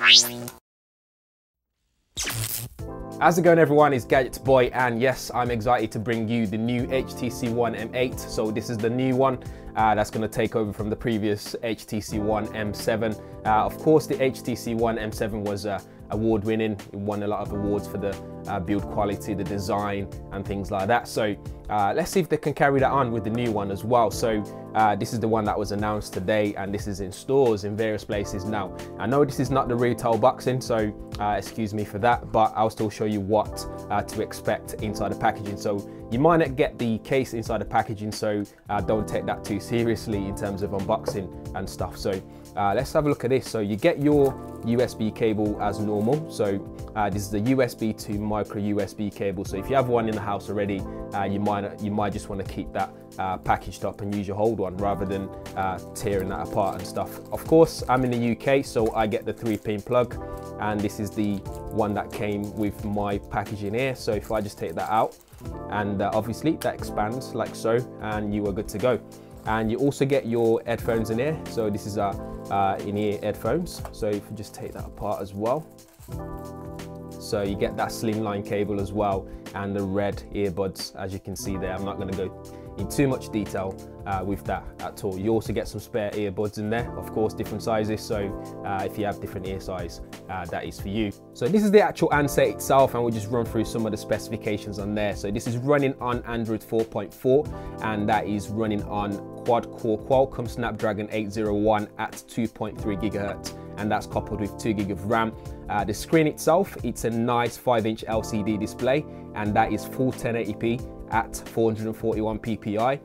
How's it going, everyone? It's GadgetsBoy, and yes, I'm excited to bring you the new HTC One M8. So this is the new one that's going to take over from the previous HTC One M7. Of course, the HTC One M7 was award-winning. It won a lot of awards for the build quality, the design, and things like that. So let's see if they can carry that on with the new one as well. So this is the one that was announced today, and this is in stores in various places now. I know this is not the retail boxing, so excuse me for that, but I'll still show you what to expect inside the packaging. So you might not get the case inside the packaging, so don't take that too seriously in terms of unboxing and stuff. So let's have a look at this. So you get your USB cable as normal. So this is the USB to micro USB cable. So if you have one in the house already, you might just want to keep that packaged up and use your old one rather than tearing that apart and stuff. Of course, I'm in the UK, so I get the 3-pin plug, and this is the one that came with my packaging here. So if I just take that out, and obviously that expands like so, and you are good to go. And you also get your headphones in here. So this is in-ear headphones. So if you just take that apart as well, so you get that slimline cable as well, and the red earbuds, as you can see there. I'm not going to go in too much detail with that at all. You also get some spare earbuds in there, of course, different sizes. So if you have different ear size, that is for you. So this is the actual handset itself, and we'll just run through some of the specifications on there. So this is running on Android 4.4, and that is running on quad-core Qualcomm Snapdragon 801 at 2.3 GHz, and that's coupled with 2 GB of RAM. The screen itself, it's a nice 5-inch LCD display, and that is full 1080p at 441 ppi.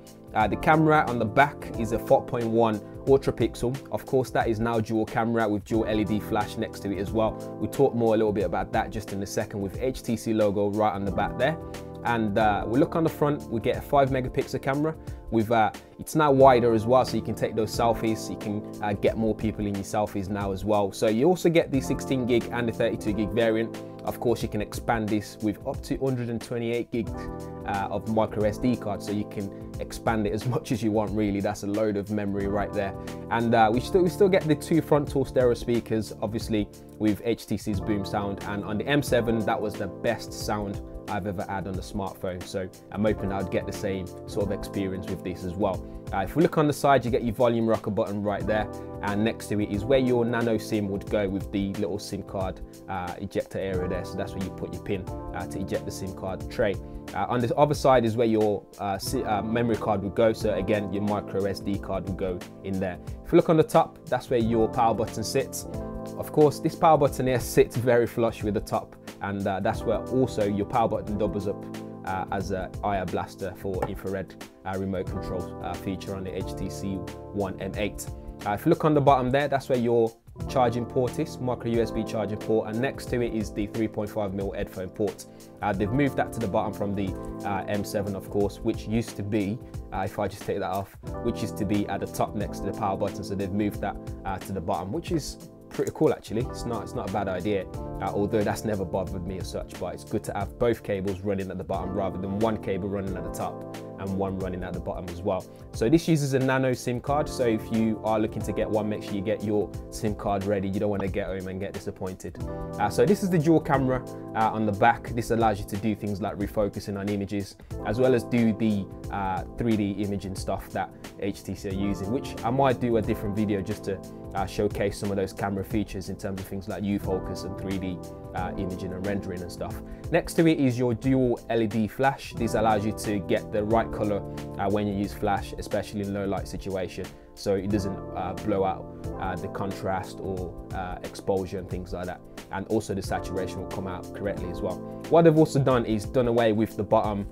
The camera on the back is a 4.1 ultra pixel. Of course, that is now dual camera with dual LED flash next to it as well. We'll talk more a little bit about that just in a second, with HTC logo right on the back there. And we look on the front, we get a 5-megapixel camera with it's now wider as well, so you can take those selfies. You can get more people in your selfies now as well. So you also get the 16 gig and the 32 gig variant. Of course, you can expand this with up to 128 gigs of micro SD card, so you can expand it as much as you want, really. That's a load of memory right there. And we still get the 2 frontal stereo speakers, obviously with HTC's BoomSound, and on the M7 that was the best sound I've ever had on the smartphone, so I'm hoping I'd get the same sort of experience with this as well. If we look on the side, you get your volume rocker button right there, and next to it is where your nano SIM would go with the little SIM card ejector area there. So that's where you put your pin to eject the SIM card tray. On the other side is where your memory card would go. So again, your micro SD card would go in there. If you look on the top, that's where your power button sits. Of course, this power button here sits very flush with the top, and that's where also your power button doubles up as an IR blaster for infrared remote control feature on the HTC One M8. If you look on the bottom there, that's where your charging port is, micro USB charging port, and next to it is the 3.5mm headphone port. They've moved that to the bottom from the M7, of course, which used to be, if I just take that off, which used to be at the top next to the power button. So they've moved that to the bottom, which is pretty cool actually. It's not a bad idea, although that's never bothered me as such, but it's good to have both cables running at the bottom rather than one cable running at the top and one running at the bottom as well. So this uses a nano SIM card, so if you are looking to get one, make sure you get your SIM card ready. You don't want to get home and get disappointed. So this is the dual camera on the back. This allows you to do things like refocusing on images, as well as do the 3D imaging stuff that HTC are using, which I might do a different video just to showcase some of those camera features in terms of things like U-focus and 3D imaging and rendering and stuff. Next to it is your dual LED flash. This allows you to get the right color when you use flash, especially in low light situation, so it doesn't blow out the contrast or exposure and things like that. And also the saturation will come out correctly as well. What they've also done is done away with the bottom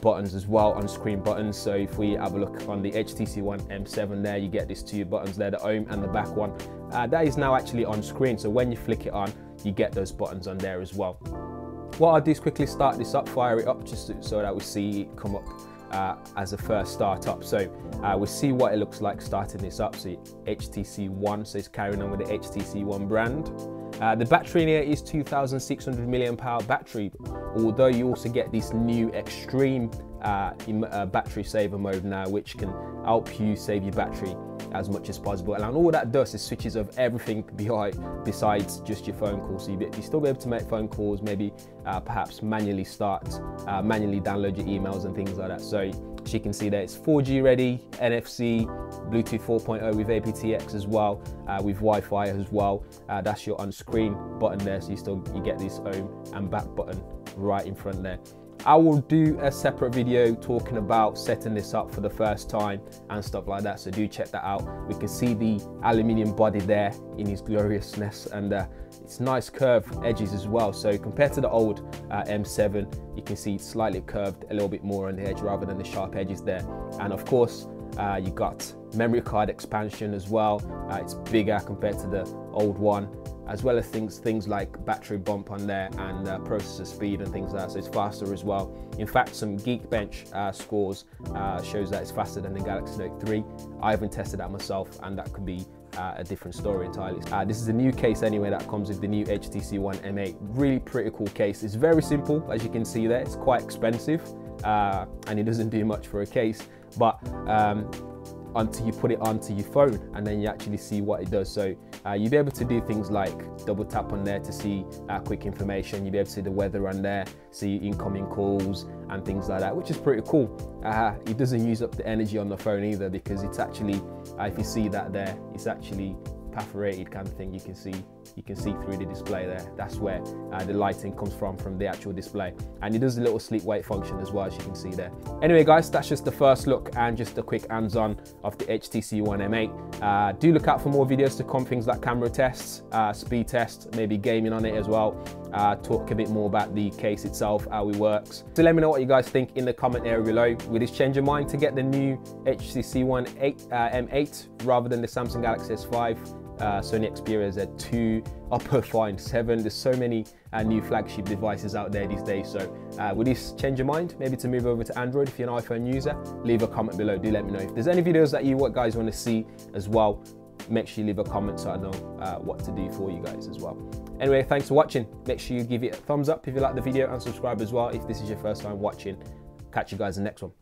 buttons as well, on screen buttons. So if we have a look on the HTC One M7 there, you get these 2 buttons there, the home and the back one. That is now actually on screen, so when you flick it on, you get those buttons on there as well. What I'll do is quickly start this up, fire it up, just so that we see it come up as a first start up. So we'll see what it looks like starting this up. So HTC One, so it's carrying on with the HTC One brand. The battery in here is 2,600 mAh battery, although you also get this new extreme battery saver mode now, which can help you save your battery as much as possible. And all that does is switches off everything besides just your phone calls. So you still be able to make phone calls, maybe perhaps manually download your emails and things like that. So as you can see there, it's 4G ready, NFC, Bluetooth 4.0 with aptX as well, with Wi-Fi as well. That's your on-screen button there, so you get this home and back button right in front there. I will do a separate video talking about setting this up for the first time and stuff like that, so do check that out. We can see the aluminium body there in its gloriousness, and it's nice curved edges as well. So compared to the old M7, you can see it's slightly curved a little bit more on the edge rather than the sharp edges there. And of course, you got memory card expansion as well. It's bigger compared to the old one, as well as things like battery bump on there and processor speed and things like that, so it's faster as well. In fact, some Geekbench scores shows that it's faster than the Galaxy Note 3. I haven't tested that myself, and that could be a different story entirely. This is a new case anyway that comes with the new HTC One M8. Really pretty cool case. It's very simple, as you can see there. It's quite expensive, and it doesn't do much for a case, but until you put it onto your phone and then you actually see what it does. So you'll be able to do things like double tap on there to see quick information. You'll be able to see the weather on there, see incoming calls and things like that, which is pretty cool. It doesn't use up the energy on the phone either, because it's actually, if you see that there, it's actually perforated kind of thing. You can see through the display there. That's where the lighting comes from the actual display, and it does a little sleep wake function as well, as you can see there. Anyway guys, that's just the first look and just a quick hands-on of the HTC One M8. Do look out for more videos to come, things like camera tests, speed tests, maybe gaming on it as well. Talk a bit more about the case itself, how it works. So let me know what you guys think in the comment area below. Will this change your mind to get the new HTC One M8 rather than the Samsung Galaxy S5, Sony Xperia Z2, Oppo Find 7? There's so many new flagship devices out there these days. So will this change your mind? Maybe to move over to Android if you're an iPhone user? Leave a comment below. Do let me know. If there's any videos that you guys want to see as well, make sure you leave a comment so I know what to do for you guys as well. Anyway, thanks for watching. Make sure you give it a thumbs up if you like the video, and subscribe as well if this is your first time watching. Catch you guys in the next one.